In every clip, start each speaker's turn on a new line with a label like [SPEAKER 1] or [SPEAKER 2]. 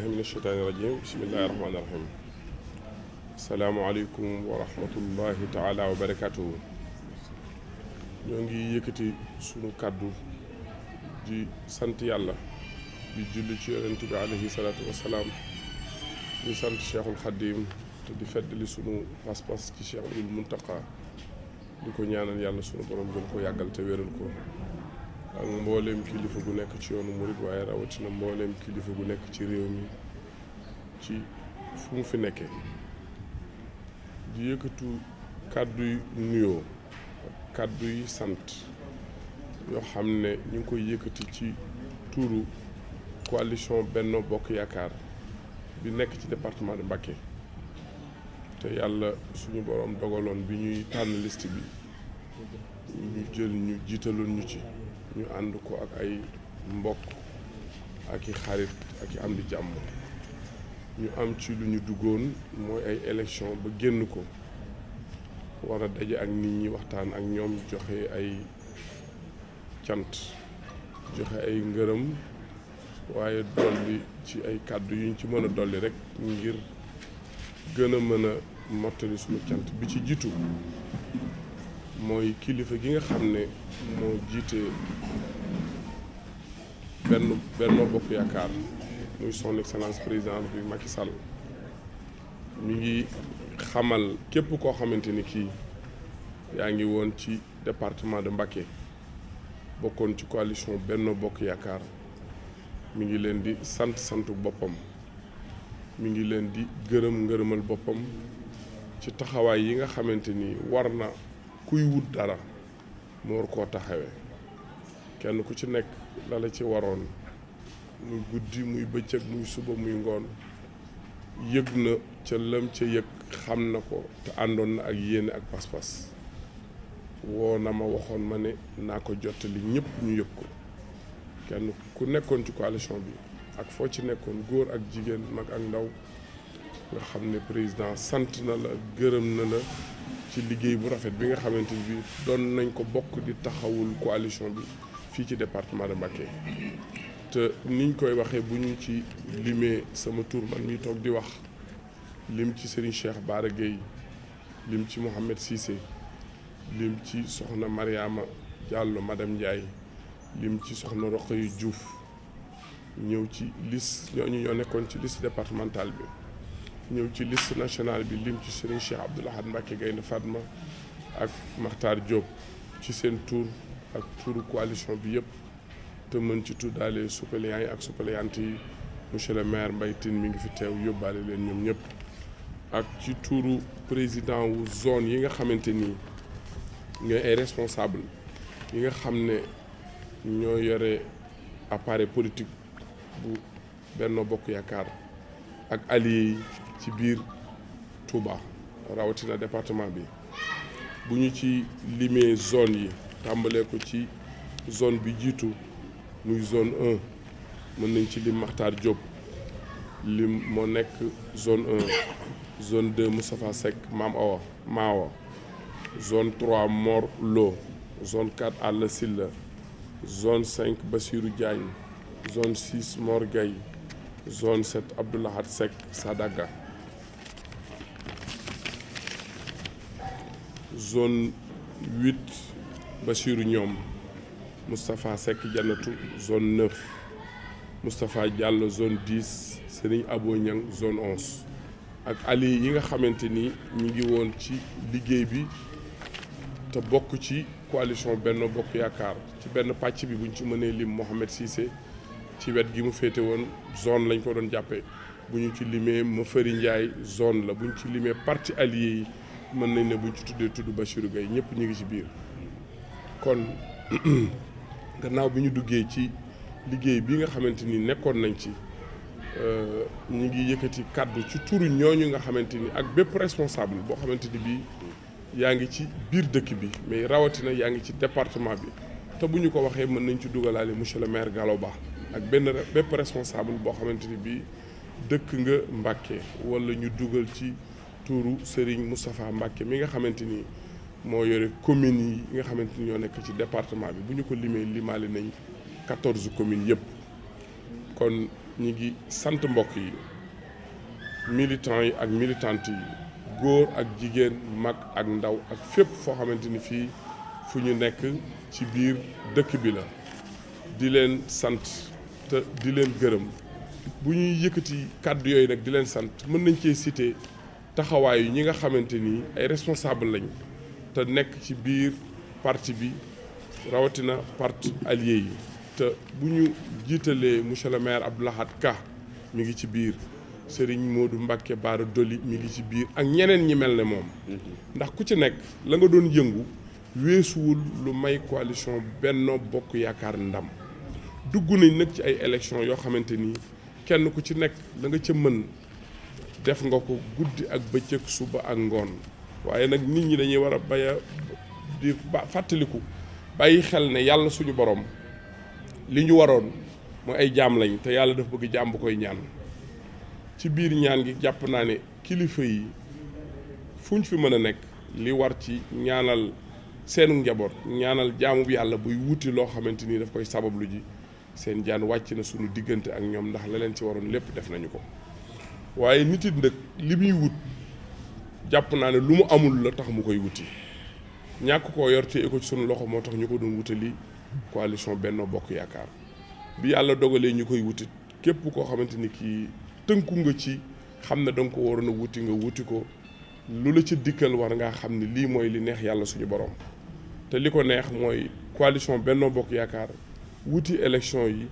[SPEAKER 1] billahi min asheytaani irajim bismillahi rahmaani rahim asalaamualeykum wa rahmatullahi taala wa barakatuhu. ñoo ngi yëkkati sunu kàddu di sant yàlla di julli ci yonent bi alayhi salaatu wasalaam di sant cheikhul xadim te di feddali sunu pas-pas ci cheikhul muntaqa di ko ñaanal yàlla sunu borom gën ko yàggal te wéral ko ak mbooleem kilifa gu nekk ci yoonu murid waaye rawatina mbooleem kilifa gu nekk ci réew mi ci fu mu fi nekkee di yëkkatu kàdduy nuyoo kàdduy sant yoo xam ne ñu ngi koy yëkkati ci tuuru coalition Benno Bokk Yaakaar bi nekk ci département de Mbacké te yàlla suñu borom dogaloon bi ñuy tànn liste bi ñu jël ñu jiitaloon ñu ci ñu ànd ko ak ay mbokk ak i xarit ak i am di jàmm ñu am ci lu ñu duggoon mooy ay élection ba génn ko war a daje ak nit ñi waxtaan ak ñoom joxe ay cant joxe ay ngërëm waaye dolli ci ay kàddu yuñ ci mën a dolli rek ngir gën a mën a mottali suñu cant bi ci jiitu mooy kilifa gi nga xam ne moo jiite Benno Bokk Yaakaar muy son excellence président bi Macky Sall mi ngi xamal képp koo xamante ni kii yaa ngi woon ci département de Mbacké bokkoon ci coalition Benno Bokk Yaakaar mi ngi leen di santu boppam mi ngi leen di ngërëmal boppam ci taxawaay yi nga xamante ni war na kuy wut dara mu war koo taxawee kenn ku ci nekk la la ci waroon muy guddi muy bëccëg muy suba muy ngoon yëg na ca lam ca yëg xam na ko te àndoon na ak yéene ak pas-pas woo na ma waxoon ma ne naa ko jottali ñëpp ñu yëg ko kenn ku nekkoon ci coalition bi ak foo ci nekkoon góor ak jigéen mag ak ndaw nga xam ne président sant na la gërëm na la ci liggéey bu rafet bi nga xamante ni bi doon nañ ko bokk di taxawul coalition bi fii ci département de Mbacké te niñ koy waxee bu ñu ci limee sama tur man mi toog di wax lim ci Serigne Cheikh Bara Gueye lim ci Mouhamed Cissé lim ci soxna Mariama Diallo madame Ndiaye lim ci soxna Rokhaya Diouf ñëw ci liste ñooñu ñoo nekkoon ci liste départementale bi ñëw ci liste nationale bi lim ci Serigne Cheikh Abdoul Ahad Mbacké Gaïndé Fatma ak Makhtar Diop ci seen tour ak turu coalition bi yëpp te mën ci tuddaale suppléants yi ak suppléantes yi monsieur le maire Mbaye Tine mi ngi fi teew yóbbaale leen ñoom ñëpp ak ci turu président wu zone yi nga xamante ni ñooy ay responsable yi nga xam ne ñoo yore appareil politique bu Benno Bokk Yaakaar ak alliés yi ci biir Touba rawatina département bi bu ñu ci limee zone yi tàmbalee ko ci zone bi jiitu muy zone 1 mën nañ ci lim Makhtar Diop lim moo nekk zone 1 zone 2 Moustapha Seck Mam Awa Maawa zone 3 Mor Lo zone 4 Alla Silla zone 5 Bassirou Diagne zone 6 Mor Gueye zone 7 Abdoulahad Seck Sadaga zone 8 Bassirou Ñoom Moustapha Seck Jannatu zone 9 Moustapha Diallo zone 10 Serigne Abo Niang zone 11 ak ali yi nga xamante ni ñu ngi woon ci liggéey bi te bokk ci coalition Benno Bokk Yaakaar ci benn pàcc bi buñ ci mënee lim Mouhamed Cissé ci wet gi mu féete woon zone lañ ko doon jàppee bu ñu ci limee Mafari Ndiaye zone la bu ñu ci limee parti allié yi mën nañ ne bu ñu ci tudd Bassirou Gueye ñëpp ñu ngi ci biir kon gannaaw bi ñu duggee ci liggéey bi nga xamante ni nekkoon nañ ci ñu ngi yëkkati kàddu ci turu ñooñu nga xamante ni ak bépp responsable boo xamante ni bii yaa ngi ci biir dëkk bi mais rawatina yaa ngi ci département bi te bu ñu ko waxee mën nañ ci dugalaale monsieur le maire Gallo Ba ak bépp responsable boo xamante ni bii dëkk nga Mbacké wala ñu dugal ci turu Serigne Moustapha Mbacké mi nga xamante ni moo yore communes yi nga xamante ni ñoo nekk ci département bi bu ñu ko limee limaale nañ 14 communes yëpp kon ñi ngi sant mbokk yi militants yi ak militantes yi góor ak jigéen mag ak ndaw ak fépp foo xamante ni fii fu ñu nekk ci biir dëkk bi la di leen sant te di leen gërëm bu ñuy yëkkati kàddu yooyu nag di leen sant mën nañ cee citer taxawaayu ñi nga xamante ni ay responsable lañ te nekk ci biir parti bi rawatina parti allié yi te bu ñu jiitalee monsieur le maire Abdou Lahad Ka mi ngi ci biir Serigne Modou Mbacké Bara Dolly mi ngi ci biir ak ñeneen ñi mel ne moom ndax ku ci nekk la nga doon yëngu weesuwul lu may coalition Benno Bokk Yaakaar ndam dugg nañ nag ci ay élections yoo xamante ni kenn ku ci nekk la nga ca mën def nga ko guddi ak bëccëg suba ak ngoon waaye nag nit ñi dañuy war a di fàttaliku bàyyi xel ne yàlla suñu borom li ñu waroon mooy ay jaam lañ te yàlla daf bëgg jaam bu koy ñaan ci biir ñaan gi jàpp naa ne kilifa yi fuñ fi mën a nekk li war ci ñaanal seenu njaboot ñaanal jaamu yàlla buy wuti loo xamante ni daf koy sabablu ji seen jaan wàcc na suñu diggante ak ñoom ndax la leen ci waroon lépp def nañu ko waaye nit it nag li muy wut jàpp naa ne lu mu amul la tax mu koy wuti ñàkk koo yor téye ko ci sunu loxo moo tax ñu ko doon wutali coalition Benno Bokk Yaakaar bi yàlla dogalee ñu koy wutit képp koo xamante ni kii tënku nga ci xam ne danga ko waroon a wuti nga wuti ko lu la ci dikkal war ngaa xam ne lii mooy li neex yàlla suñu borom te li ko neex mooy coalition Benno Bokk Yaakaar wuti élection yi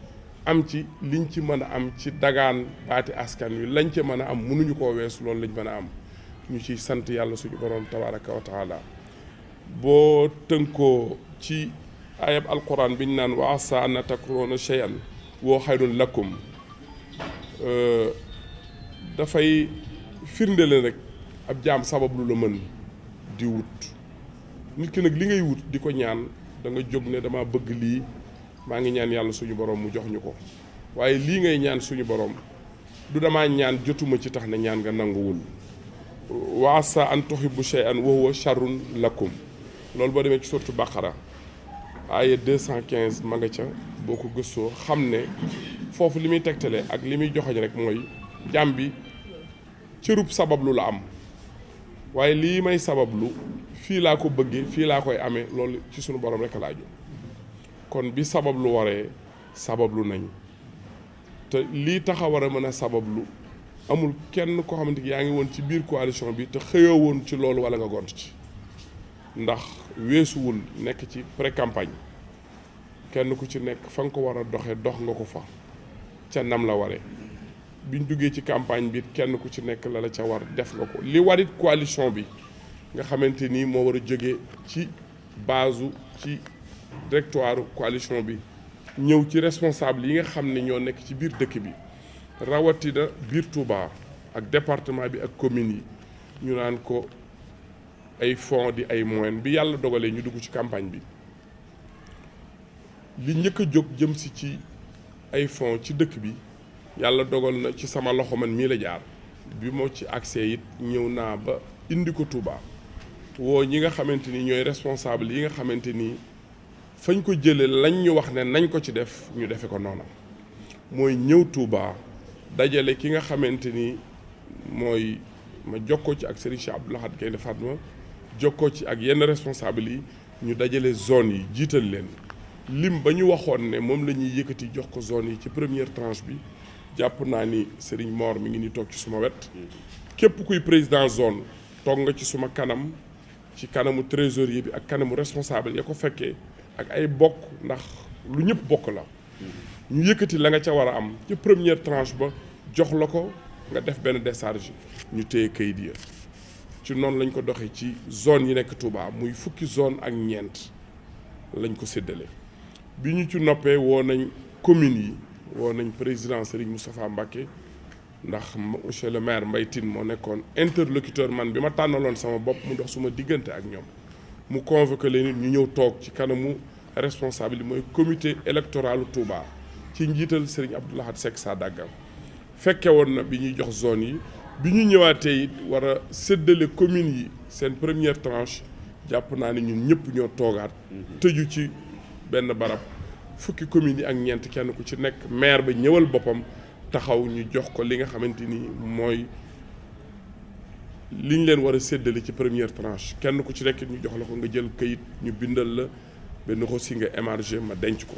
[SPEAKER 1] am ci liñ ci mën a am ci dagaan baati askan wi lañ ci mën a am mënuñu koo weesu loolu lañ mën a am ñu ciy sant yàlla suñu borom tabaraka wa taala boo tënkoo ci ayab alquran biñ naan wa asa an takruna shay'an wa xayrun lakum dafay firndele rek ab jaam sabab lu la mën di wut nit ki nag li ngay wut di ko ñaan da nga jóg ne dama bëgg lii maa ngi ñaan yàlla suñu borom mu jox ñu ko waaye lii ngay ñaan suñu borom du damaa ñaan jotuma ci tax ne ñaan nga nanguwul wa asa an tuhibbu shay'an wa huwa sharrun lakum loolu boo demee ci sourate Baqara aaya 215 ma nga ca boo ko gëstoo xam ne foofu li muy tegtale ak li muy joxoñ rek mooy jàmm bi cërub sabablu la am waaye lii may sabablu fii laa ko bëggee fii laa koy amee loolu ci sunu borom rek laa jóg kon bi sabablu waree sabablu nañ te lii tax a war a mën a sabablu amul kenn koo xamante ni yaa ngi woon ci biir coalition bi te xëyoo woon ci loolu wala nga gont ci ndax weesuwul nekk ci pré-campagne kenn ku ci nekk fa nga ko war a doxee dox nga ko fa ca nam la waree biñ duggee ci campagne bi kenn ku ci nekk la ca war def nga ko li warit coalition bi nga xamante ni moo war a jóge ci base ci directoire coalition bi ñëw ci responsable yi nga xam ne ñoo nekk ci biir dëkk bi rawatina biir Touba ak département bi ak commune yi ñu naan ko ay fonds di ay moyens bi yàlla dogalee ñu dugg ci campagne bi li njëkk a jóg jëm si ci ay fonds ci dëkk bi yàlla dogal na ci sama loxo man mii la jaar bi moo ci accès it ñëw naa ba indi ko Touba woo ñi nga xamante ni ñooy responsable yi nga xamante ni fañ ko jëlee lañ ñu wax ne nañ ko ci def ñu defe ko noona mooy ñëw Touba dajale ki nga xamante ni mooy ma jokkoo ci ak Serigne Cheikh Abdou Lahad Gaïndé Fatma jokkoo ci ak yenn responsable yi ñu dajale zone yi jiital leen lim ba ñu waxoon ne moom la ñuy yëkkati jox ko zone yi ci première tranche bi jàpp naa ni Serigne Mor mi ngi ni toog ci suma wet képp kuy président zone toog nga ci suma kanam ci kanamu trésorier bi ak kanamu responsable ya ko fekkee ak ay bokk ndax lu ñëpp bokk la ñu yëkkati la nga ca war a am ci première tranche ba jox la ko nga def benn décharge ñu téye kayit ya ci noonu lañ ko doxee ci zone yi nekk Touba muy fukki zone ak ñeent lañ ko séddale bi ñu ci noppee woo nañ communes yi woo nañ président Serigne Moustapha Mbacké ndax monsieur le maire Mbaye Tine moo nekkoon interlocuteur man bi ma tànnaloon sama bopp mu dox suma diggante ak ñoom mu convoqué leen ñu ñëw toog ci kanamu responsable yi mooy comité électoral Touba ci njiital Serigne Abdou Lahad Seck Sadaga fekke woon na bi ñuy jox zone yi bi ñu ñëwaatee it war a séddale communes yi seen première tranche jàpp naa ne ñun ñëpp ñoo toogaat tëju ci benn barab fukki communes yi ak ñeent kenn ku ci nekk maire ba ñëwal boppam taxaw ñu jox ko li nga xamante ni mooy liñ leen war a séddale ci première tranche kenn ku ci nekk ñu jox la ko nga jël kayit ñu bindal la benn reçu nga émargé ma denc ko.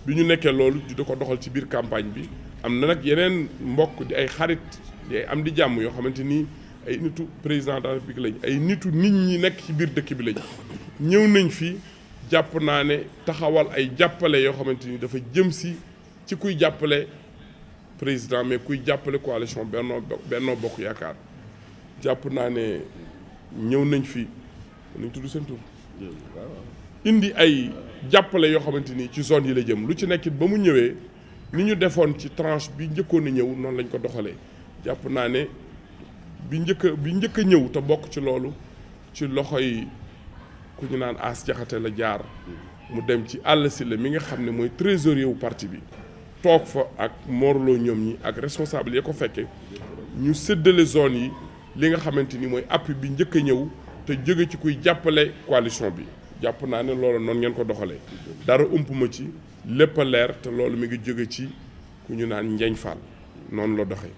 [SPEAKER 1] bi ñu nekkee loolu di ko doxal ci biir campagne bi am na nag yeneen mbokk di ay xarit di ay am di jàmm yoo xamante ni ay nitu président de la République lañ ay nitu nit ñi nekk ci biir dëkk bi lañ ñëw nañ fi jàpp naa ne taxawal ay jàppale yoo xamante ni dafa jëm si ci kuy jàppale président mais kuy jàppale coalition Benno Bokk Yaakaar jàpp naa ne ñëw nañ fi nañ tudd seen tur indi ay jàppale yoo xamante ni ci zone yi la jëm lu ci nekkit ba mu ñëwee ni ñu defoon ci tranche bi njëkkoon a ñëw noonu lañ ko doxalee jàpp naa ne bi njëkk a ñëw te bokk ci loolu ci loxoy ku ñu naan As Jaxate la jaar mu dem ci Alla Sylla mi nga xam ne mooy trésorier wu parti bi toog fa ak morloo ñoom ñi ak responsable ya ko fekke ñu séddale zone yi li nga xamante ni mooy appui bi njëkk a ñëw te jóge ci kuy jàppale coalition bi jàpp naa ne loolu noonu ngeen ko doxalee dara ump ma ci lépp a leer te loolu mi ngi jóge ci ku ñu naan Njeeñ Fall noonu la doxee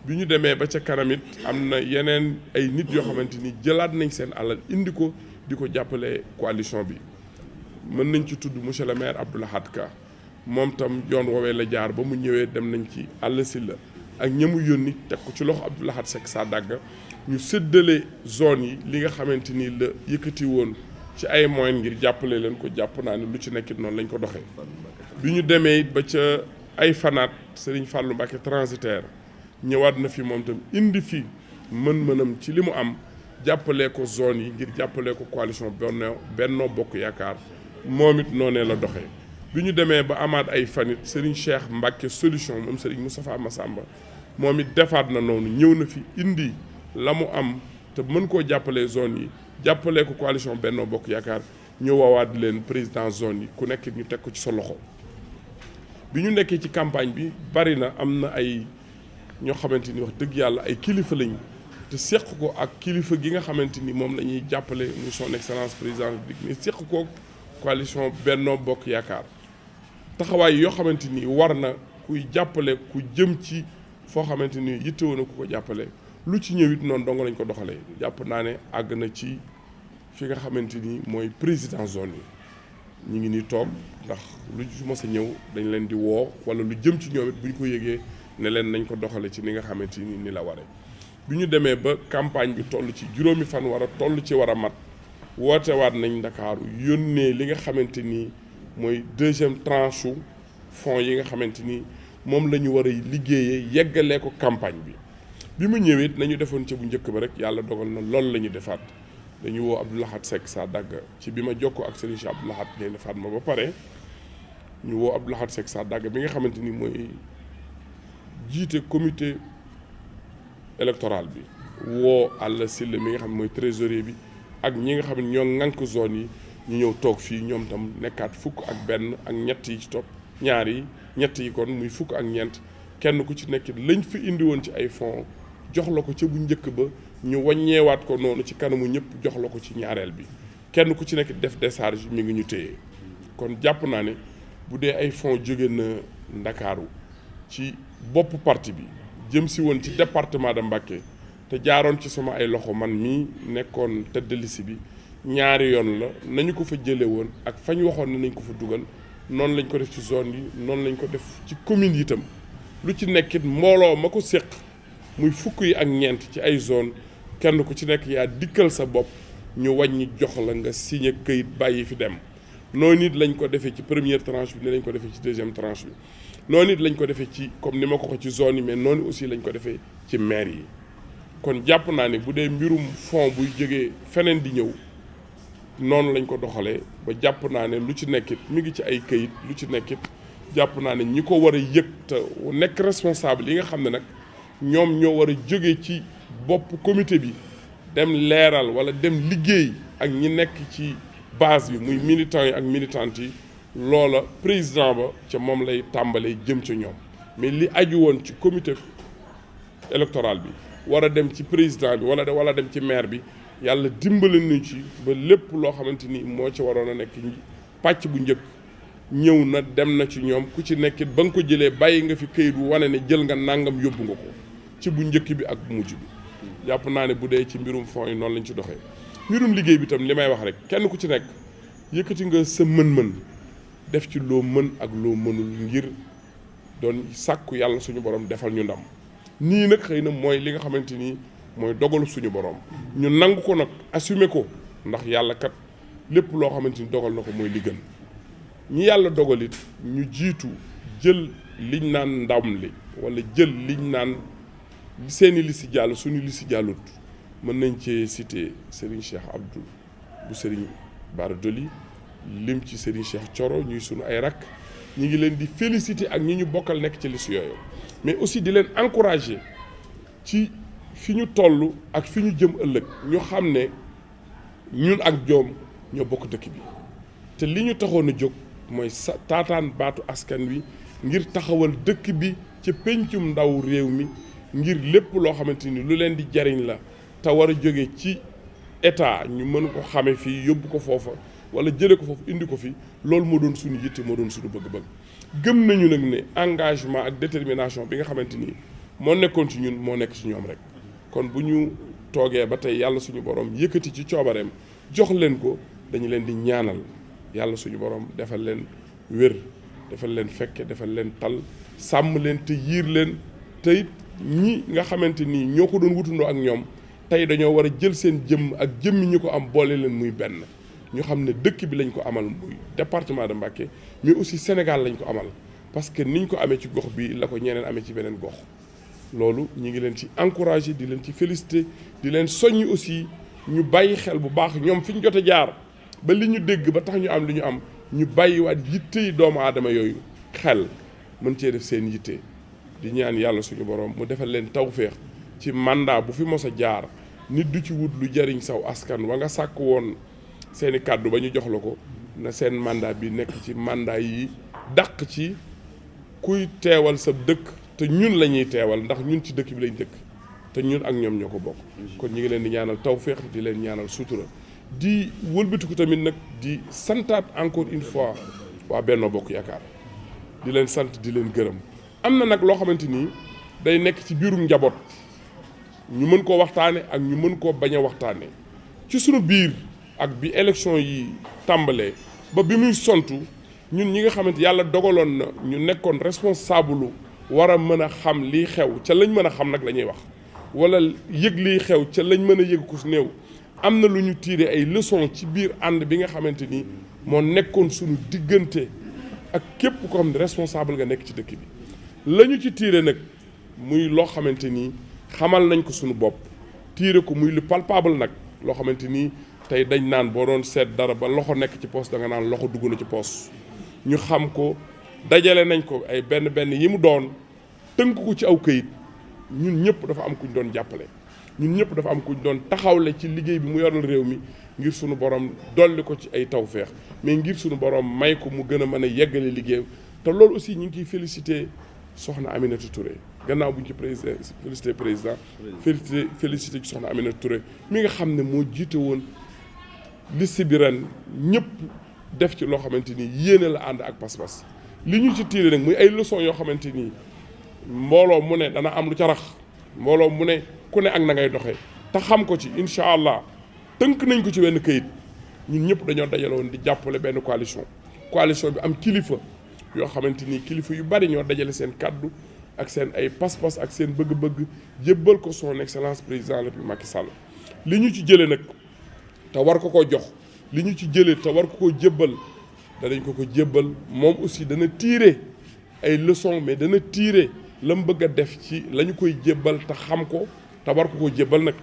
[SPEAKER 1] bi ñu demee ba ca kanam it am na yeneen ay nit yoo xamante ni jëlaat nañ seen alal indi ko di ko jàppale coalition bi mën nañ ci tudd monsieur le maire Abdou Lahad Ka moom tam yoon woowee la jaar ba mu ñëwee dem nañ ci Alla Sylla ak ñamu yónni teg ko ci loxo Abdou Lahad Seck Sadaga ñu séddale zone yi li nga xamante ni la yëkkati woon ci ay moyens ngir jàppale leen ko jàpp naa ne lu ci nekkit noonu lañ ko doxee bi ñu demee it ba ca ay fanaat Serigne Fallou Mbacké transitaire ñëwaat na fi moom tam indi fi mën-mënam ci li mu am jàppale ko zone yi ngir jàppale ko coalition Benno Bokk Yaakaar moom it noonee la doxee bi ñu demee ba amaat ay fanit Serigne Cheikh Mbacké solution moom Serigne Moustapha Massamba moom it defaat na noonu ñëw na fi indi la mu am te mën koo jàppale zone yi jàppale ko coalition Benno Bokk Yaakaar ñu woowaat leen président zone yi ku nekk ñu teg ko ci sa loxo bi ñu nekkee ci campagne bi bari na am na ay ñoo xamante ni wax dëgg yàlla ay kilifa lañ te seq ko ak kilifa gi nga xamante ni moom la ñuy jàppale muy son excellence président République mais seq ko coalition Benno Bokk Yaakaar taxawaay yoo xamante ni war na kuy jàppale ku jëm ci foo xamante ni yittewoo na ku ko jàppale lu ci ñëwit noonu dong lañ ko doxalee jàpp naa ne àgg na ci fi nga xamante ni mooy président zone yi ñu ngi nii toog ndax lu ci mos a ñëw dañ leen di woo wala lu jëm ci ñoom it bu ñu ko yëgee ne leen nañ ko doxale ci ni nga xamante ni la waree bi ñu demee ba campagne bi toll ci juróomi fan war a toll ci war a mat wootewaat nañ Ndakaaru yónnee li nga xamante ni mooy deuxième tranche u fonds yi nga xamante ni moom la ñu war a liggéeyee yeggalee ko campagne bi mu ñëwee nañu defoon ca bu njëkk ba rek yàlla dogal na loolu la ñu defaat dañu woo Abdou Lahad Seck Sadaga ci bi ma jokkoo ak Serigne Cheikh Abdou Lahad Gaïndé Fatma ba pare ñu woo Abdou Lahad Seck Sadaga bi nga xamante ni mooy jiite comité électoral bi woo Alla Sylla mi nga xam ne mooy trésorier bi ak ñi nga xam ne ñoo ŋànk zone yi ñu ñëw toog fii ñoom tam nekkaat fukk ak benn ak ñett yi ci topp ñaar yi ñett yi kon muy fukk ak ñeent kenn ku ci nekk lañ fi indi woon ci ay fonds jox la ko ca bu njëkk ba ñu wàññeewaat ko noonu ci kanamu ñëpp jox la ko ci ñaareel bi kenn ku ci nekk def décharge mi ngi ñu téye kon jàpp naa ne bu dee ay fonds jóge na Ndakaaru ci bopp parti bi jëm si woon ci département de Mbacké te jaaroon ci sama ay loxo man mii nekkoon tête de liste bi ñaari yoon la nañu ko fa jëlee woon ak fañ waxoon ne nañ ko fa dugal noonu lañ ko def ci zone yi noonu lañ ko def ci commune yi itam lu ci nekkit mbooloo ma ko séq muy fukk yi ak ñeent ci ay zone kenn ku ci nekk yaa dikkal sa bopp ñu wàññi jox la nga signé këyit bàyyi fi dem noonu it lañ ko defee ci première tranche bi ne lañ ko defee ci deuxième tranche bi noonu it lañ ko defee ci comme ni ma ko ci zone yi mais noonu aussi lañ ko defee ci maire yi kon jàpp naa ne bu dee mbirum fond buy jógee feneen di ñëw noonu lañ ko doxalee ba jàpp naa ne lu ci nekkit mi ngi ci ay këyit lu ci nekkit jàpp naa ne ñi ko war a yëg te nekk responsable yi nga xam ne nag ñoom ñoo war a jóge ci bopp comité bi dem leeral wala dem liggéey ak ñi nekk ci base bi muy militants yi ak militantes yi loola président ba ca moom lay tàmbalee jëm ca ñoom mais li aju woon ci comité électoral bi war a dem ci président bi wala dem ci maire bi yàlla dimbali nañu ci ba lépp loo xamante ni moo ci waroon a nekk pàcc bu njëkk ñëw na dem na ci ñoom ku ci nekkit ba nga ko jëlee bàyyi nga fi këyit wu wane ne jël nga nangam yóbbu nga ko ci bu njëkk bi ak bu mujj bi. jàpp naa ne bu dee ci mbirum fonds yi noonu lañ ci doxee mbirum liggéey bi tam li may wax rek kenn ku ci nekk yëkkati nga sa mën-mën def ci loo mën ak loo mënul ngir doon sàkku yàlla suñu borom defal ñu ndam nii nag xëy na mooy li nga xamante ni mooy dogalu suñu borom ñu nangu ko nag assumer ko ndax yàlla kat lépp loo xamante ni dogal na ko mooy li gën ñi yàlla dogalit ñu jiitu jël liñ naan ndam li wala jël liñ naan seeni li si jàll suñu li si jàllut mën nañ cee citer Serigne Cheikh Abdou bu Serigne Bara Dolly lim ci Serigne Cheikh Thioro ñuy sunu ay rakk ñi ngi leen di féliciter ak ñi ñu bokkal nekk ci liste yooyu mais aussi di leen encourager ci fi ñu toll ak fi ñu jëm ëllëg ñu xam ne ñun ak joom ñoo bokk dëkk bi te li ñu taxoon a jóg mooy taataan baatu askan wi ngir taxawal dëkk bi ci pencum ndaw réew mi ngir lépp loo xamante ni lu leen di jariñ la te war a jóge ci état ñu mën ko xame fii yóbbu ko foofa wala jële ko foofu indi ko fi loolu moo doon suñu yitte moo doon suñu bëgg-bëgg gëm nañu nag ne engagement ak détermination bi nga xamante ni moo nekkoon ci ñun moo nekk ci ñoom rek kon bu ñu toogee ba tey yàlla suñu borom yëkkati ci coobareem jox leen ko dañu leen di ñaanal yàlla suñu borom defal leen wér defal leen fekke defal leen tal sàmm leen te yiir leen te it ñi nga xamante ni ñoo ko doon wutundoo ak ñoom tey dañoo war a jël seen jëmm ak jëmmi ñu ko am boole leen muy benn ñu xam ne dëkk bi lañ ko amal muy département de Mbacké mais aussi Sénégal lañ ko amal parce que niñ ko amee ci gox bi la ko ñeneen amee ci beneen gox loolu ñu ngi leen ci encourager di leen ci féliciter di leen soññ aussi ñu bàyyi xel bu baax ñoom fi ñu jot a jaar ba li ñu dégg ba tax ñu am li ñu am ñu bàyyiwaat yitte yi doomu aadama yooyu xel mën cee def seen yitte di ñaan yàlla suñu borom mu defal leen tawféex ci mandat bu fi mos a jaar nit du ci wut lu jariñ saw askan wa nga sàkk woon seeni kàddu ba ñu jox la ko na seen mandat bi nekk ci mandat yi dàq ci kuy teewal sa dëkk te ñun la ñuy teewal ndax ñun ci dëkk bi lañ dëkk te ñun ak ñoom ñoo ko bokk kon ñi ngi leen di ñaanal tawféex di leen ñaanal sutura di wëlbatiku tamit nag di santaat encore une fois waa Benno Bokk Yaakaar di leen sant di leen gërëm am na nag loo xamante ni day nekk ci biirum njaboot ñu mën koo waxtaane ak ñu mën koo bañ a waxtaane ci sunu biir ak bi élection yi tàmbalee ba bi muy sontu ñun ñi nga xamante yàlla dogaloon na ñu nekkoon responsable war a mën a xam lii xew ca lañ mën a xam nag la ñuy wax wala yëg lii xew ca lañ mën a yëg ku néew am na lu ñu tiré ay leçons ci biir ànd bi nga xamante ni moo nekkoon suñu diggante ak képp ko xam ne responsable nga nekk ci dëkk bi la ñu ci tiré nag muy loo xamante ni xamal nañ ko suñu bopp tiré ko muy lu palpable nag loo xamante ni tey dañ naan boo doon seet dara ba loxo nekk ci poos da nga naan loxo dugg na ci poos ñu xam ko dajale nañ ko ay benn yi mu doon tënk ko ci aw këyit ñun ñëpp dafa am kuñ doon jàppale ñun ñëpp dafa am kuñ doon taxawle ci liggéey bi mu yoral réew mi ngir suñu borom dolli ko ci ay tawféex mais ngir suñu borom may ko mu gën a mën a yeggale liggéey te loolu aussi ñu ngi ciy félicité soxna Aminata Touré gannaaw bu ñu ci félicité président félicité ci soxna Aminata Touré mi nga xam ne moo jiite woon liste bi ren ñëpp def ci loo xamante ni yéene la ànd ak pas-pas li ñu ci tiire nag muy ay leçons yoo xamante ni mbooloo mu ne dana am lu ca rax mbooloo mu ne ku ne ak na ngay doxee te xam ko ci incha allah tënk nañ ko ci wenn këyit ñun ñëpp dañoo dajaloon di jàppale benn coalition bi am kilifa yoo xamante ni kilifa yu bari ñoo dajale seen kaddu ak seen ay pas-pas ak seen bëgg-bëgg jébbal ko son excellence président de la République Macky Sall li ñu ci jëlee nag te war ko ko jox li ñu ci jëlee te war ko ko jébbal danañ ko jébbal moom aussi dana tirer ay leçons mais dana tirer la mu bëgg a def ci la ñu koy jébbal te xam ko te war ko jébbal nag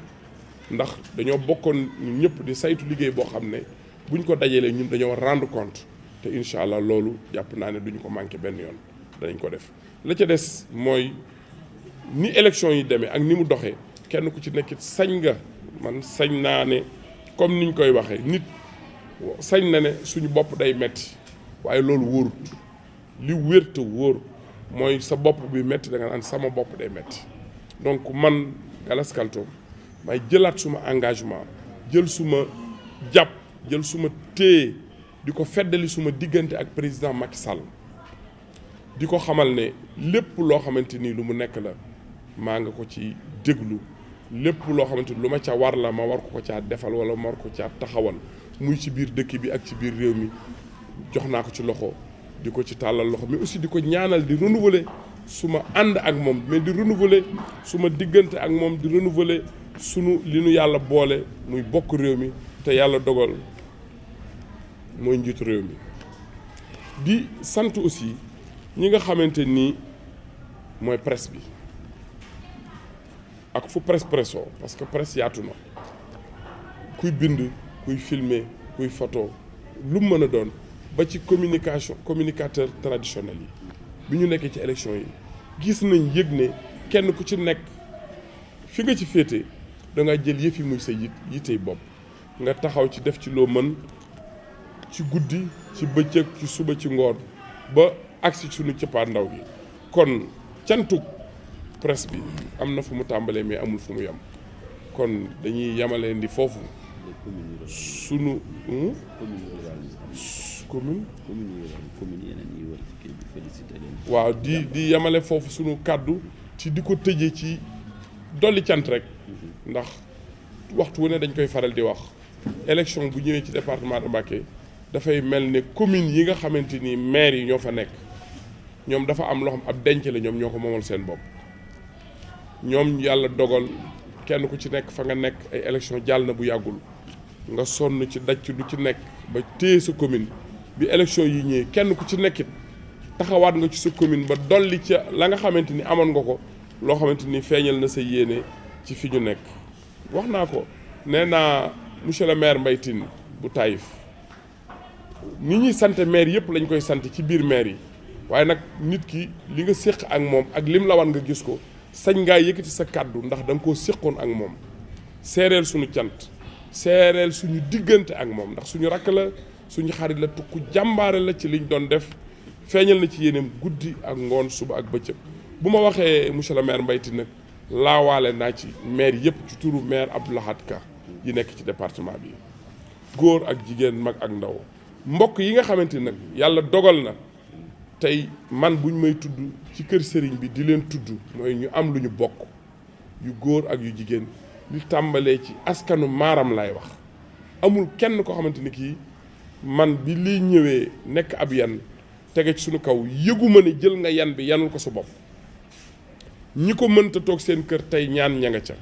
[SPEAKER 1] ndax dañoo bokkoon ñun ñëpp di saytu liggéey boo xam ne buñ ko dajalee ñun dañoo rendre compte te incha allah loolu jàpp naa ne duñu ko manqué benn yoon danañ ko def. la ca des mooy ni élection yi demee ak ni mu doxee kenn ku ci nekkit sañ nga man sañ naa ne comme niñ koy waxee nit sañ na ne suñu bopp day metti waaye loolu wóorut li wér te wóor mooy sa bopp bi metti da nga naan sama bopp day metti donc man Gallas Kaltoum may jëlaat suma engagement jël suma jàpp jël suma téye di ko feddali suma diggante ak président Macky Sall di ko xamal ne lépp loo xamante ni lu mu nekk la maa nga ko ci déglu lépp loo xamante ni lu ma ca war la ma war ko caa defal wala ma war ko caa taxawal muy ci biir dëkk bi ak ci biir réew mi jox naa ko ci loxo di ko ci tàllal loxo mais aussi di ko ñaanal di renouveler suma ànd ak moom mais di renouveler suma diggante ak moom di renouveler sunu li nu yàlla boole muy bokk réew mi te yàlla dogal mooy njiitu réew mi di sant aussi ñi nga xamante ni mooy presse bi ak fu presse pressoo parce que presse yaatu na kuy bind kuy filmer kuy photo lu mu mën a doon ba ci communicateur traditionnel yi bi ñu nekkee ci élection yi gis nañ yëg ne kenn ku ci nekk fi nga ci féete da nga jël yëf yi muy sa yitey bopp nga taxaw ci def ci loo mën ci guddi ci bëccëg ci suba ci ngoon ba agsi suñu cëppaandaw gi kon cantuk presse bi am na fu mu tàmbalee mais amul fu mu yem kon dañuy yemaleen di foofu sunu waaw di yemale foofu sunu kàddu ci di ko tëjee ci dolli cant rek ndax waxtu wu ne dañ koy faral di wax élection bu ñëwee ci département de Mbacké dafay mel ne commune yi nga xamante ni maire yi ñoo fa nekk ñoom dafa am loo xam ab denc la ñoom ñoo ko moomal seen bopp ñoom yàlla dogal kenn ku ci nekk fa nga nekk ay élection jàll na bu yàggul nga sonn ci daj ci lu ci nekk ba téye sa commune bi élection yi ñëwee kenn ku ci nekkit taxawaat nga ci sa commune ba dolli ca la nga xamante ni amoon nga ko loo xamante ni feeñal na sa yéene ci fi ñu nekk wax naa ko nee naa monsieur le maire Mbaye Tine bu Taïf ni ñuy sant maire yëpp lañ koy sant ci biir maire yi waaye nag nit ki li nga séq ak moom ak lim la wan nga gis ko sañ ngaa yëkkati sa kàddu ndax da nga koo séqoon ak moom seereel suñu cant seereel suñu diggante ak moom ndax suñu rakk la suñu xarit la tukku jàmbaare la ci liñ doon def feeñal na ci yéeneem guddi ak ngoon suba ak bëccëg bu ma waxee monsieur le maire Mbaye Tine nag laawaale naa ci maire yëpp ci turu maire Abdou Lahad Ka yi nekk ci département bi góor ak jigéen mag ak ndaw mbokk yi nga xamante ni nag yàlla dogal na tey man buñ may tudd ci kër sëriñ bi di leen tudd mooy ñu am lu ñu bokk yu góor ak yu jigéen li tàmbalee ci askanu maaram lay wax amul kenn koo xamante ni kii man bi liy ñëwee nekk ab yan tege ci suñu kaw yëguma ne jël nga yan bi yanul ko sa bopp ñi ko mënta toog seen kër tey ñaan ña nga ca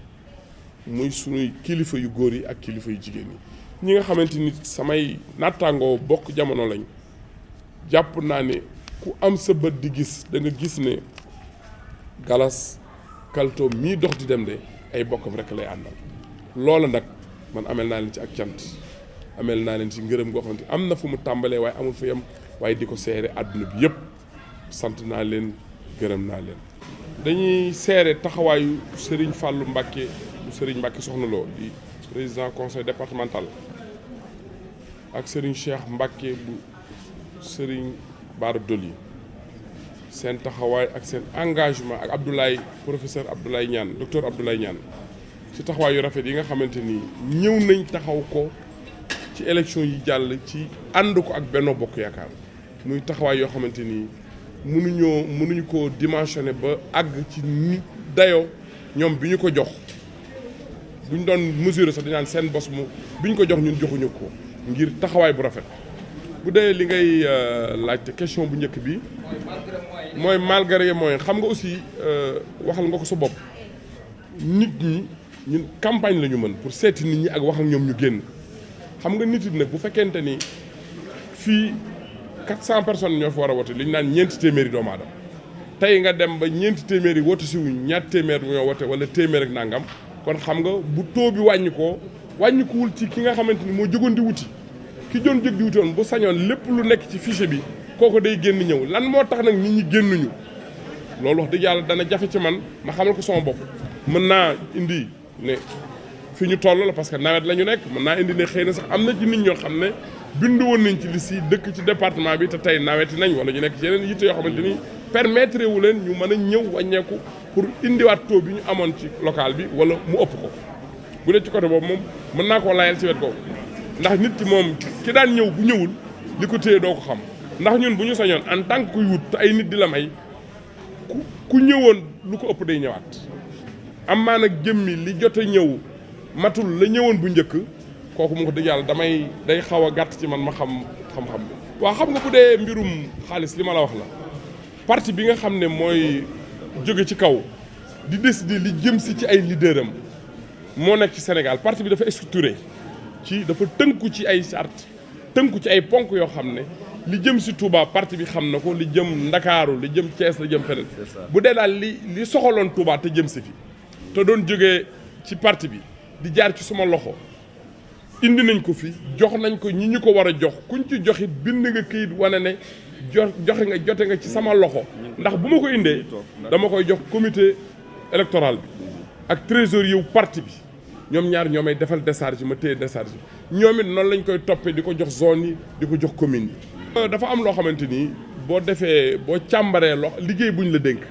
[SPEAKER 1] muy suñuy kilifa yu góor yi ak kilifa yu jigéen yi ñi nga xamante ni samay nattaangoo bokk jamono lañ jàpp naa ne ku am sa bët di gis da nga gis ne Galas Kaltoom mii dox di dem de ay bokkam rek lay àndal loola nag man amel naa leen ci ak cant amel naa leen ci ngërëm goo xamante am na fu mu tàmbalee waaye amul fu yem waaye di ko seere àdduna bi yëpp sant naa leen gërëm naa leen dañuy seere taxawaayu Serigne Fallou Mbacké bu Serigne Mbacké Soxna Lo di président conseil départemental ak Serigne Cheikh Mbacké bu Serigne Bara Dolly seen taxawaay ak seen engagement ak Abdoulaye professeur Abdoulaye Niane docteur Abdoulaye Niane ci taxawaay yu rafet yi nga xamante ni ñëw nañ taxaw ko ci élection yi jàll ci ànd ko ak Benno Bokk Yaakaar muy taxawaay yoo xamante ni mënuñu ko dimensionné ba àgg ci ni dayoo ñoom bi ñu ko jox buñ doon mesurer sax dañu naan seen bos mu bi ñu ko jox ñun joxuñu ko ngir taxawaay bu rafet. bu dee li ngay laajte question bu njëkk bi mooy malgré moyen xam nga aussi waxal nga ko sa bopp nit ñi ñun campagne la ñu mën pour seeti nit ñi ak wax ak ñoom ñu génn xam nga nit it nag bu fekkente ni fii 400 personnes ñoo fi war a wote li ñu naan ñeenti téeméeri doomu aadama tey nga dem ba ñeenti téeméeri wote si wuñ ñaar téeméer ñoo wote wala téeméer ak nangam kon xam nga bu taux bi wàññikuwul ci ki nga xamante ni moo jógoon di wuti. ki doon jóg di wutoon bu sañoon lépp lu nekk ci fichier bi kooku day génn ñëw lan moo tax nag nit ñi génnuñu loolu wax dëgg yàlla dana jafe ci man ma xamal ko sama bopp mën naa indi ne fi ñu toll la parce que nawet la ñu nekk mën naa indi ne xëy na sax am na ci nit ñoo xam ne bindu woon nañ ci liste yi dëkk ci département bi te tey naweti nañ wala ñu nekk ci yeneen yitte yoo xamante ni permettre wu leen ñu mën a ñëw wàññeeku pour indiwaat taux bi ñu amoon ci local bi wala mu ëpp ko bu dee ci côté boobu moom mën naa koo layal ci wet googu ndax nit ki moom ki daan ñëw bu ñëwul li ko téye doo ko xam ndax ñun bu ñu sañoon en tant que kuy wut te ay nit di la may ku ñëwoon lu ko ëpp day ñëwaat am maa nag jëmmi li jot a ñëw matul la ñëwoon bu njëkk kooku mu ko dëgg yàlla day xaw a gàtt ci man ma xam-xam bi waaw xam nga bu dee mbirum xaalis li ma la wax la parti bi nga xam ne mooy jóge ci kaw di décider li jëm si ci ay leader am moo nekk ci Sénégal parti bi dafa structuré dafa tënku ci ay charte tënku ci ay ponk yoo xam ne li jëm si Touba parti bi xam na ko li jëm Ndakaaru li jëm Thiès la jëm feneen bu dee daal li soxaloon Touba te jëm si fi te doon jógee ci parti bi di jaar ci suma loxo indi nañ ko fi jox nañ ko ñi ñu ko war a jox kuñ ci joxit bind nga këyit wane ne jote nga ci sama loxo ndax bu ma ko indee dama koy jox comité électoral bi ak trésorier wu parti bi ñoom ñaar ñoo may defal décharge ma téye décharge ñoom it noonu lañ koy toppee di ko jox zone yi di ko jox commune yi. dafa am loo xamante ni boo càmbaree liggéey buñ la dénk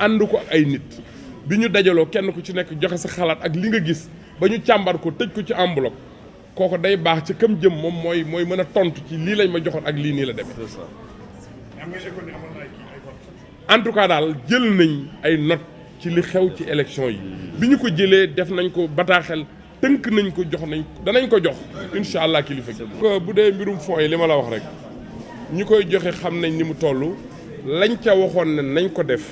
[SPEAKER 1] ànd ko ak ay nit bi ñu dajaloo kenn ku ci nekk joxe sa xalaat ak li nga gis ba ñu càmbar ko tëj ko ci enveloppe kooku day baax ci kam jëm moom mooy mën a tontu ci lii lañ ma joxoon ak lii nii la demee. en tout cas daal jël nañ ay notes ci li xew ci élection yi bi ñu ko jëlee def nañ ko bataaxel tënk nañ ko danañ ko jox incha allah kilifa gi. bu dee mbirum fonds yi li ma la wax rek ñi koy joxe xam nañ ni mu toll lañ ca waxoon ne nañ ko def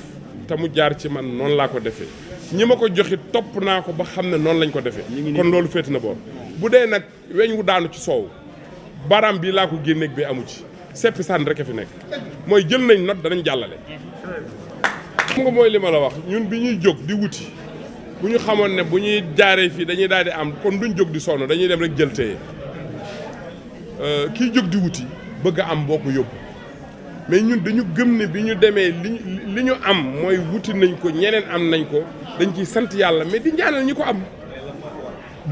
[SPEAKER 1] te mu jaar ci man noonu laa ko defee ñi ma ko joxi topp naa ko ba xam ne noonu lañ ko defee. kon loolu féeti na boor. bu dee nag weñ wu daanu ci soow baaraam bii laa ko génneeg bi amu ci seppi sànni rek a fi nekk mooy jël nañ note danañ jàllale. xam nga mooy li ma la wax ñun bi ñuy jóg di wuti bu ñu xamoon ne bu ñuy jaaree fii dañuy daal di am kon duñ jóg di sonn dañuy dem rek jël téye kii jóg di wuti bëgg a am boo ko yóbbu mais ñun dañu gëm ne bi ñu demee li ñu am mooy wuti nañ ko ñeneen am nañ ko dañ ciy sant yàlla mais di ñaanal ñi ko am.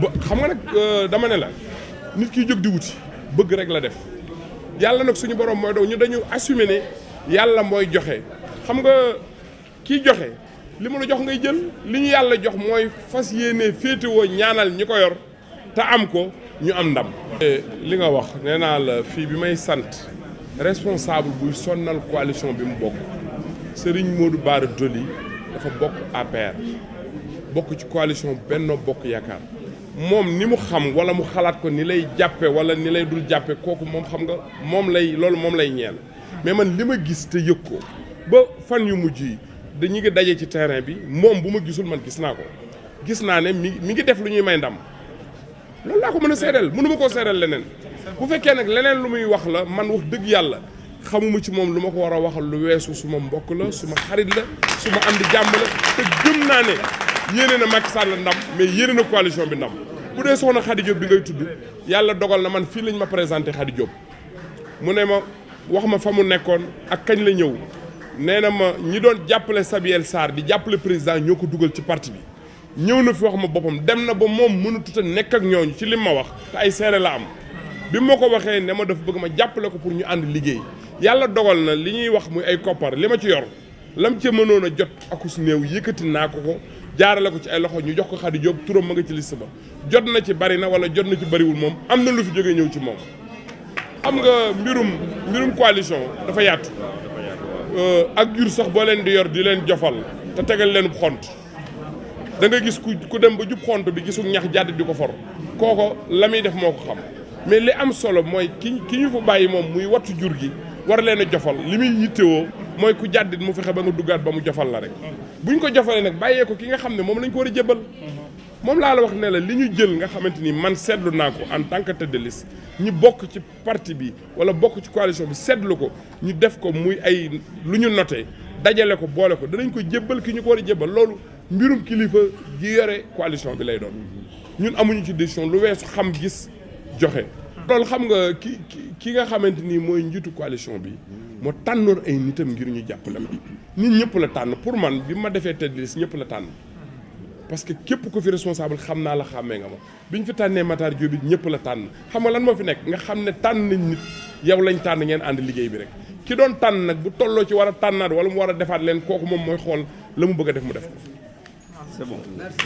[SPEAKER 1] ba xam nga nag dama ne la nit kiy jóg di wuti bëgg rek la def yàlla nag suñu borom mooy dow ñu dañu assumer ne yàlla mooy joxe xam nga kiy joxe li mu la jox ngay jël li ñu yàlla jox mooy fas yéene féetewoo ñaanal ñi ko yor te am ko ñu am ndam. li nga wax nee naa la fii bi may sant responsable buy sonnal coalition bi mu bokk Serigne Modou Bara Dolly dafa bokk APR bokk ci coalition Benno Bokk Yaakaar. moom ni mu xam wala mu xalaat ko ni lay jàppe wala ni lay dul jàppe kooku moom xam nga moom lay ñeel mais man li ma gis te yëg ko ba fan yu mujj yi dañu ngi daje ci terrain bi moom bu ma gisul man gis naa ko gis naa ne mi ngi def lu ñuy may ndam loolu laa ko mën a seedeel mënu ma koo seedeel leneen bu fekkee nag leneen lu muy wax la man wax dëgg yàlla xamuma ci moom lu ma ko war a waxal lu weesu suma mbokk la suma xarit la suma am di jàmm la te gëm naa ne yéene na Macky Sall ndam mais yéene na coalition bi ndam bu dee soxna Khady Diop bi ngay tudd yàlla dogal na man fii lañ ma présenté Khady Diop mu ne ma wax ma fa mu nekkoon ak kañ la ñëw nee na ma ñi doon jàppale Sabiel Sarr di jàppale président ñoo ko dugal ci parti bi ñëw na fi wax ma boppam dem na ba moom mënatut a nekk ak ñooñu ci lim ma wax te ay seere la am bi ma ko waxee ne ma dafa bëgg ma jàppale ko pour ñu ànd liggéey yàlla dogal na li ñuy wax muy ay koppar li ma ci yor lam ca mënoon a jot akus néew yëkkati naa ko jaarale ko ci ay loxo ñu jox ko Khady Diop turam ma nga ci liste ba jot na ci bari na wala jot na ci bariwul moom am na lu fi jógee ñëw ci moom. xam nga mbirum coalition dafa yaatu ak jur sax boo leen di yor di leen jofal te tegal leen xont da nga gis ku dem ba jub xont bi gisul ñax jàdd di ko for kooko la muy def moo ko xam mais li am solo mooy ki ñu fa bàyyi moom muy wattu jur gi war leen a jofal li muy yittewoo mooy ku jàddit mu fexe ba nga duggaat ba mu jofal la rek buñ ko jofalee nag bàyyee ko ki nga xam ne moom lañ ko war a jébbal moom laa la wax ne la li ñu jël nga xamante ni man seetlu naa ko en tant que tête de liste ñi bokk ci parti bi wala bokk ci coalition bi seetlu ko ñu def ko muy ay lu ñu noté dajale ko boole ko danañ ko jébbal ki ñu ko war a jébbal loolu mbirum kilifa gi yore coalition bi lay doon ñun amuñu ci décision lu weesu xam gis joxe. loolu xam nga ki nga xamante ni mooy njiitu coalition bi moo tànnoon ay nitam ngir ñu jàppale ma nit ñëpp la tànn pour man bi ma defee tête de liste ñëpp la tànn parce que képp ko fi responsable xam naa la xàmmee nga ma bi ñu fi tànnee Matar Diop bi ñëpp la tànn xam nga lan moo fi nekk nga xam ne tànn nañ nit yow lañ tànn ngeen ànd liggéey bi rek ki doon tànn nag bu tolloo ci war a tànnaat wala mu war a defaat leen kooku moom mooy xool la mu bëgg a def mu def ko.
[SPEAKER 2] C'est bon. Merci.